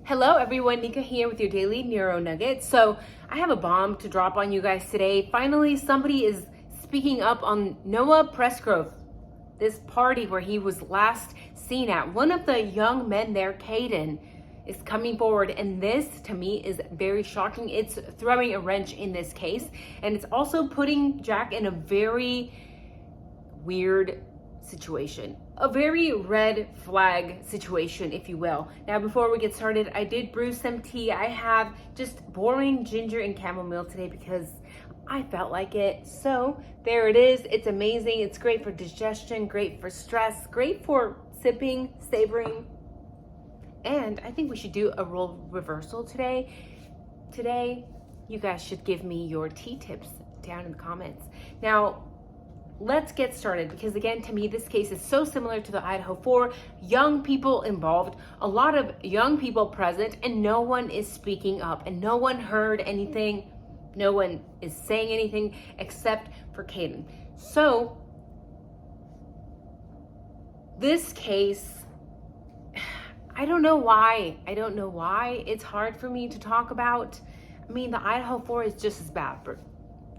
Hello everyone, Nika here with your daily neuro nuggets. So I have a bomb to drop on you guys today. Finally, somebody is speaking up on Noah Presgrove, this party where he was last seen at. One of the young men there, Kaden, is coming forward, and this to me is very shocking. It's throwing a wrench in this case, and it's also putting Jack in a very weird situation, a very red flag situation, if you will. Now, before we get started, I did brew some tea. I have just boring ginger and chamomile today because I felt like it. So there it is. It's amazing. It's great for digestion, great for stress, great for sipping, savoring. And I think we should do a role reversal today. Today, you guys should give me your tea tips down in the comments. Now, let's get started, because again, to me, this case is so similar to the Idaho 4. Young people involved, a lot of young people present, and no one is speaking up, and no one heard anything. No one is saying anything except for Kaden. So this case, I don't know why. It's hard for me to talk about. I mean, the Idaho 4 is just as bad,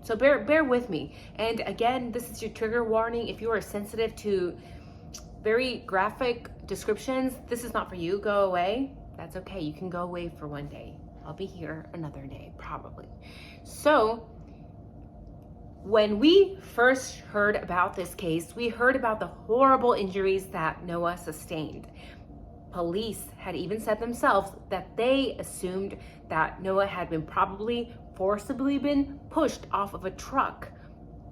so bear with me. And again, this is your trigger warning. If you are sensitive to very graphic descriptions, this is not for you. Go away. That's okay. You can go away for one day. I'll be here another day, probably. So when we first heard about this case, we heard about the horrible injuries that Noah sustained. Police had even said themselves that they assumed that Noah had been forcibly been pushed off of a truck.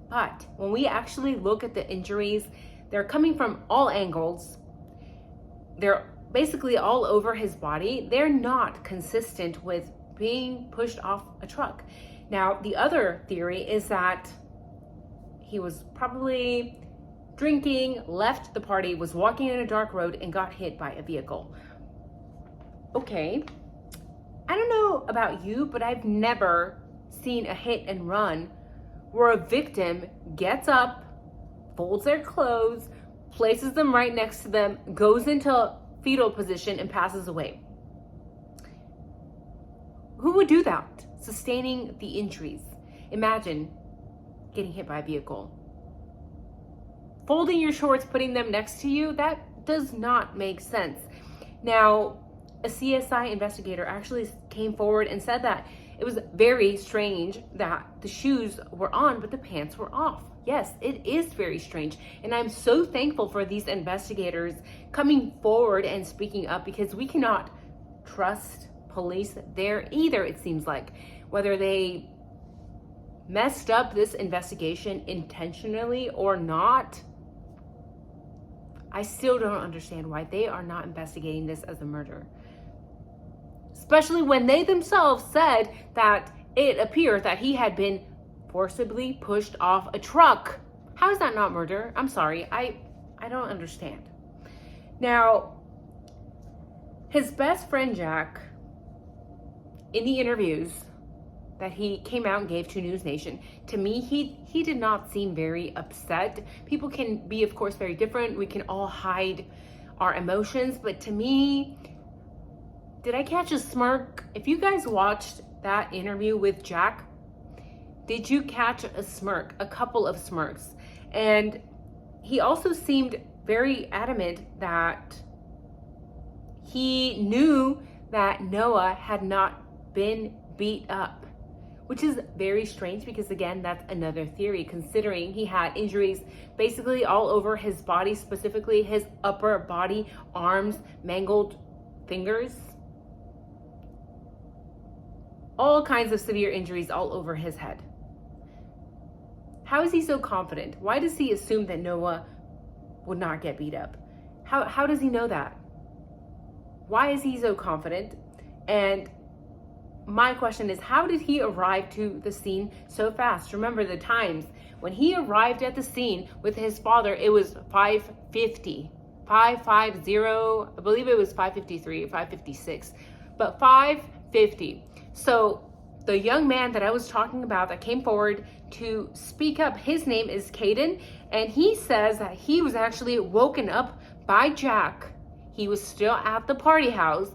But when we actually look at the injuries, they're coming from all angles. They're basically all over his body. They're not consistent with being pushed off a truck. Now, the other theory is that he was probably drinking, left the party, was walking in a dark road, and got hit by a vehicle. Okay, I don't know about you, but I've never seen a hit and run where a victim gets up, folds their clothes, places them right next to them, goes into fetal position, and passes away. Who would do that? Sustaining the injuries. Imagine getting hit by a vehicle. Folding your shorts, putting them next to you, that does not make sense. Now, a CSI investigator actually came forward and said that it was very strange that the shoes were on, but the pants were off. Yes, it is very strange. And I'm so thankful for these investigators coming forward and speaking up, because we cannot trust police there either, it seems like. Whether they messed up this investigation intentionally or not, I still don't understand why they are not investigating this as a murder. Especially when they themselves said that it appeared that he had been forcibly pushed off a truck. How is that not murder? I'm sorry, I don't understand. Now, his best friend Jack, in the interviews that he came out and gave to News Nation, to me, he did not seem very upset. People can be, of course, very different. We can all hide our emotions, but to me, did I catch a smirk? If you guys watched that interview with Jack, did you catch a smirk? A couple of smirks. And he also seemed very adamant that he knew that Noah had not been beat up, which is very strange, because again, that's another theory, considering he had injuries basically all over his body, specifically his upper body, arms, mangled fingers, all kinds of severe injuries all over his head. How is he so confident? Why does he assume that Noah would not get beat up? How does he know that? Why is he so confident? And my question is, how did he arrive to the scene so fast? Remember the times. When he arrived at the scene with his father, it was 5:50. 5:50, I believe it was 5:53 or 5:56, but 5:50. So the young man that I was talking about that came forward to speak up, his name is Kaden, and he says that he was actually woken up by Jack. He was still at the party house,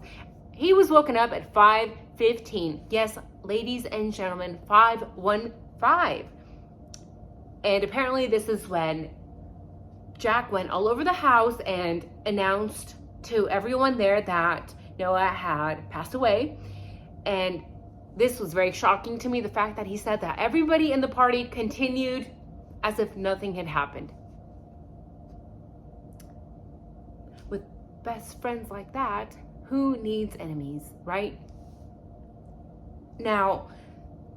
He was woken up at 5:15. Yes, ladies and gentlemen, 5:15. And apparently this is when Jack went all over the house and announced to everyone there that Noah had passed away. And this was very shocking to me, the fact that he said that everybody in the party continued as if nothing had happened. With best friends like that, who needs enemies, right? Now,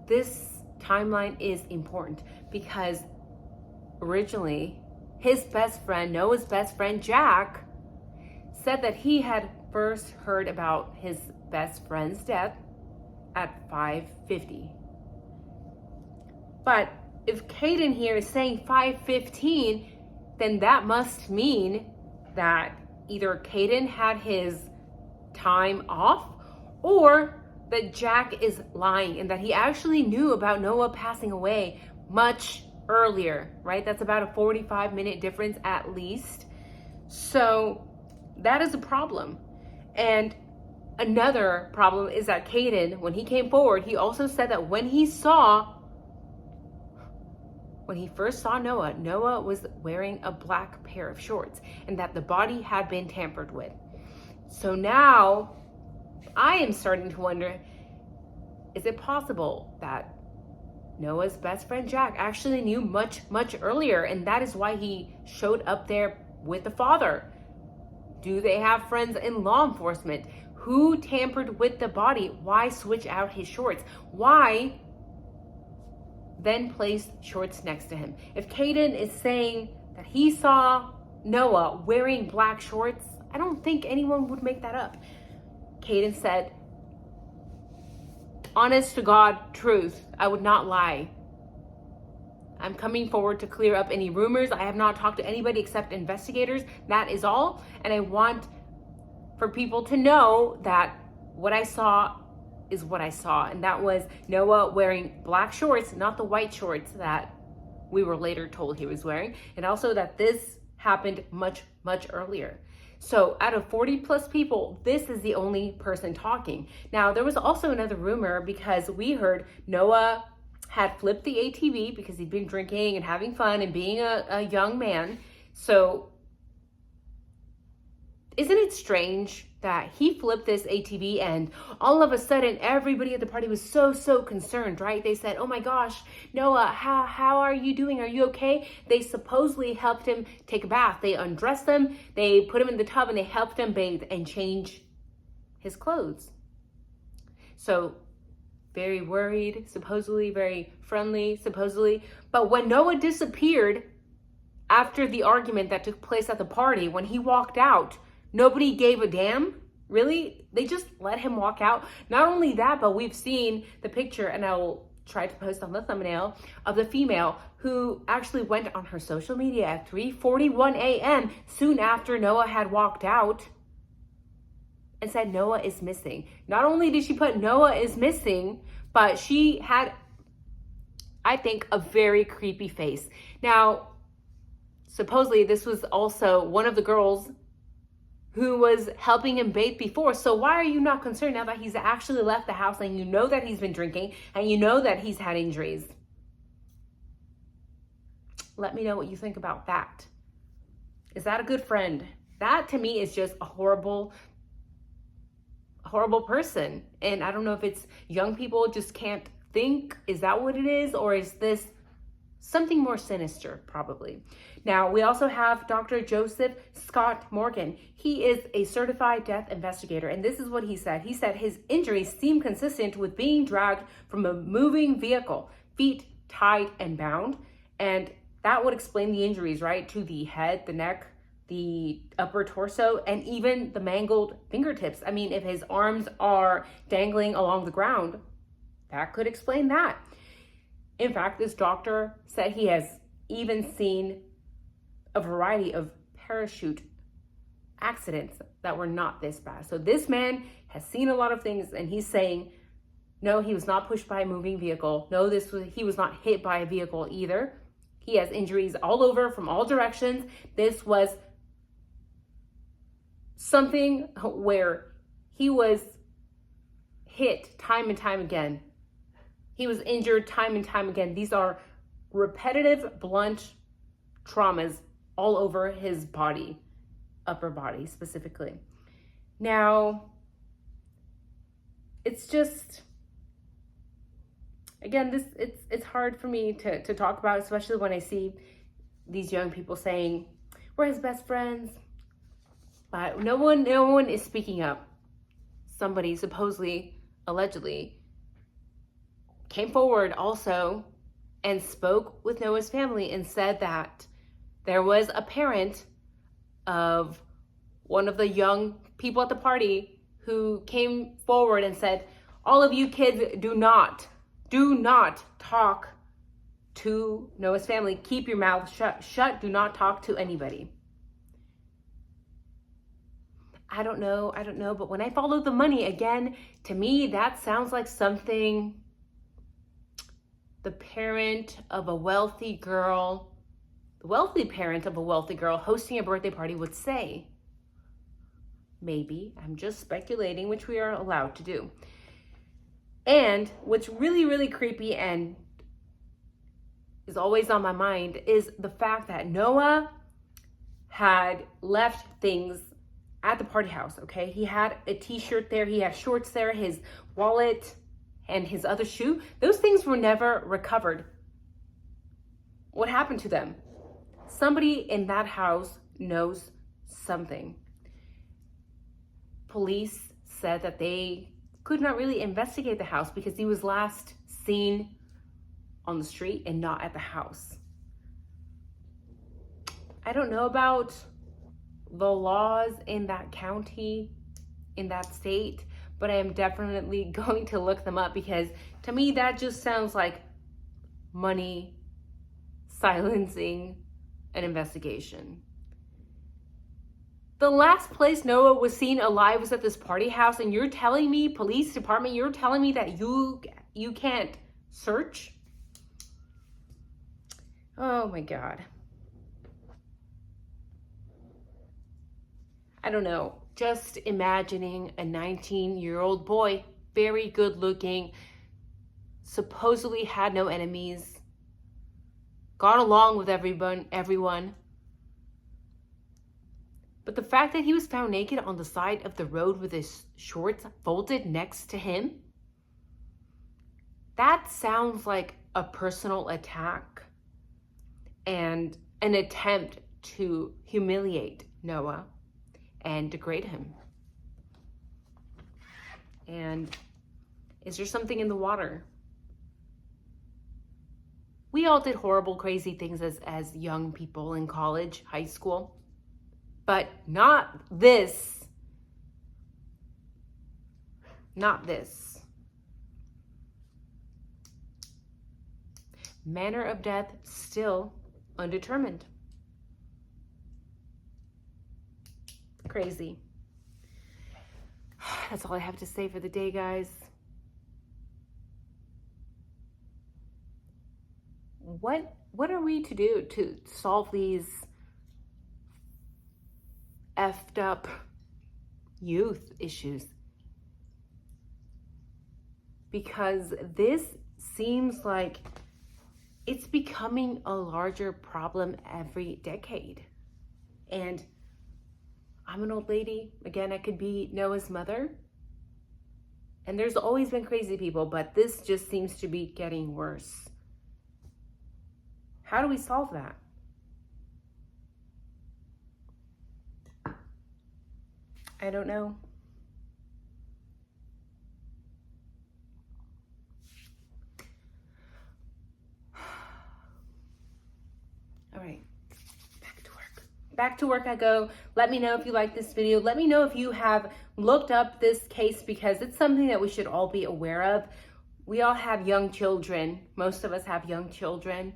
this timeline is important because originally his best friend, Noah's best friend, Jack, said that he had first heard about his best friend's death at 5:50. But if Kaden here is saying 5:15, then that must mean that either Kaden had his time off or that Jack is lying and that he actually knew about Noah passing away much earlier, right? That's about a 45-minute difference at least. So that is a problem. And another problem is that Kaden, when he came forward, he also said that when he first saw Noah, Noah was wearing a black pair of shorts and that the body had been tampered with. So now I am starting to wonder, is it possible that Noah's best friend Jack actually knew much, much earlier, and that is why he showed up there with the father? Do they have friends in law enforcement? Who tampered with the body? Why switch out his shorts? Why then place shorts next to him? If Kaden is saying that he saw Noah wearing black shorts, I don't think anyone would make that up. Kaden said, honest to God truth, I would not lie. I'm coming forward to clear up any rumors. I have not talked to anybody except investigators. That is all. And I want for people to know that what I saw is what I saw. And that was Noah wearing black shorts, not the white shorts that we were later told he was wearing. And also that this happened much, much earlier. So out of 40 plus people, this is the only person talking. Now, there was also another rumor because we heard Noah had flipped the ATV because he'd been drinking and having fun and being a young man. So isn't it strange that he flipped this ATV and all of a sudden everybody at the party was so concerned, right? They said, oh my gosh, Noah, how are you doing? Are you okay? They supposedly helped him take a bath. They undressed him, they put him in the tub, and they helped him bathe and change his clothes. So very worried, supposedly very friendly, supposedly. But when Noah disappeared after the argument that took place at the party, when he walked out, nobody gave a damn. Really? They just let him walk out. Not only that, but we've seen the picture, and I will try to post on the thumbnail, of the female who actually went on her social media at 3:41 a.m. soon after Noah had walked out and said Noah is missing. Not only did she put Noah is missing, but she had, I think, a very creepy face. Now, supposedly this was also one of the girls who was helping him bathe before. So why are you not concerned now that he's actually left the house and you know that he's been drinking and you know that he's had injuries? Let me know what you think about that. Is that a good friend? That to me is just a horrible person. And I don't know if it's young people just can't think. Is that what it is? Or is this something more sinister? Probably. Now, we also have Dr. Joseph Scott Morgan. He is a certified death investigator, and this is what he said. He said his injuries seem consistent with being dragged from a moving vehicle, feet tied and bound, and that would explain the injuries, right, to the head, the neck, the upper torso, and even the mangled fingertips. I mean, if his arms are dangling along the ground, that could explain that. In fact, this doctor said he has even seen a variety of parachute accidents that were not this bad. So this man has seen a lot of things, and he's saying, no, he was not pushed by a moving vehicle. No, he was not hit by a vehicle either. He has injuries all over from all directions. This was something where he was hit time and time again. He was injured time and time again. These are repetitive, blunt traumas all over his body, upper body specifically. Now, it's just, again, it's hard for me to talk about, especially when I see these young people saying, we're his best friends. But no one is speaking up. Somebody supposedly, allegedly, came forward also and spoke with Noah's family and said that there was a parent of one of the young people at the party who came forward and said, all of you kids do not talk to Noah's family. Keep your mouth shut. Do not talk to anybody. I don't know, but when I follow the money, again, to me, that sounds like something the parent of a wealthy girl, the wealthy parent of a wealthy girl hosting a birthday party would say. Maybe, I'm just speculating, which we are allowed to do. And what's really, really creepy and is always on my mind is the fact that Noah had left things at the party house, okay? He had a t-shirt there, he had shorts there, his wallet, and his other shoe. Those things were never recovered. What happened to them? Somebody in that house knows something. Police said that they could not really investigate the house because he was last seen on the street and not at the house. I don't know about the laws in that county, in that state, but I am definitely going to look them up because to me that just sounds like money silencing an investigation. The last place Noah was seen alive was at this party house, and you're telling me, police department, you're telling me that you can't search? Oh my God. I don't know, just imagining a 19-year-old boy, very good looking, supposedly had no enemies, got along with everyone. But the fact that he was found naked on the side of the road with his shorts folded next to him, that sounds like a personal attack and an attempt to humiliate Noah and degrade him. And is there something in the water? We all did horrible, crazy things as young people in college, high school. But not this. Not this. Manner of death still undetermined. Crazy. That's all I have to say for the day, guys. What are we to do to solve these effed up youth issues? Because this seems like it's becoming a larger problem every decade. And I'm an old lady. Again, I could be Noah's mother. And there's always been crazy people, but this just seems to be getting worse. How do we solve that? I don't know. All right, back to work. Back to work I go. Let me know if you like this video. Let me know if you have looked up this case because it's something that we should all be aware of. We all have young children. Most of us have young children.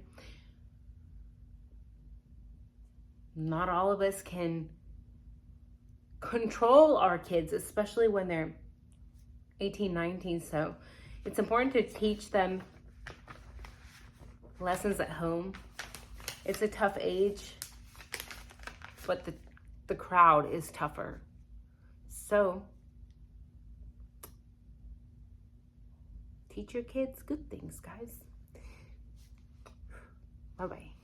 Not all of us can control our kids, especially when they're 18, 19. So it's important to teach them lessons at home. It's a tough age, but the crowd is tougher. So Teach your kids good things, guys. Bye-bye.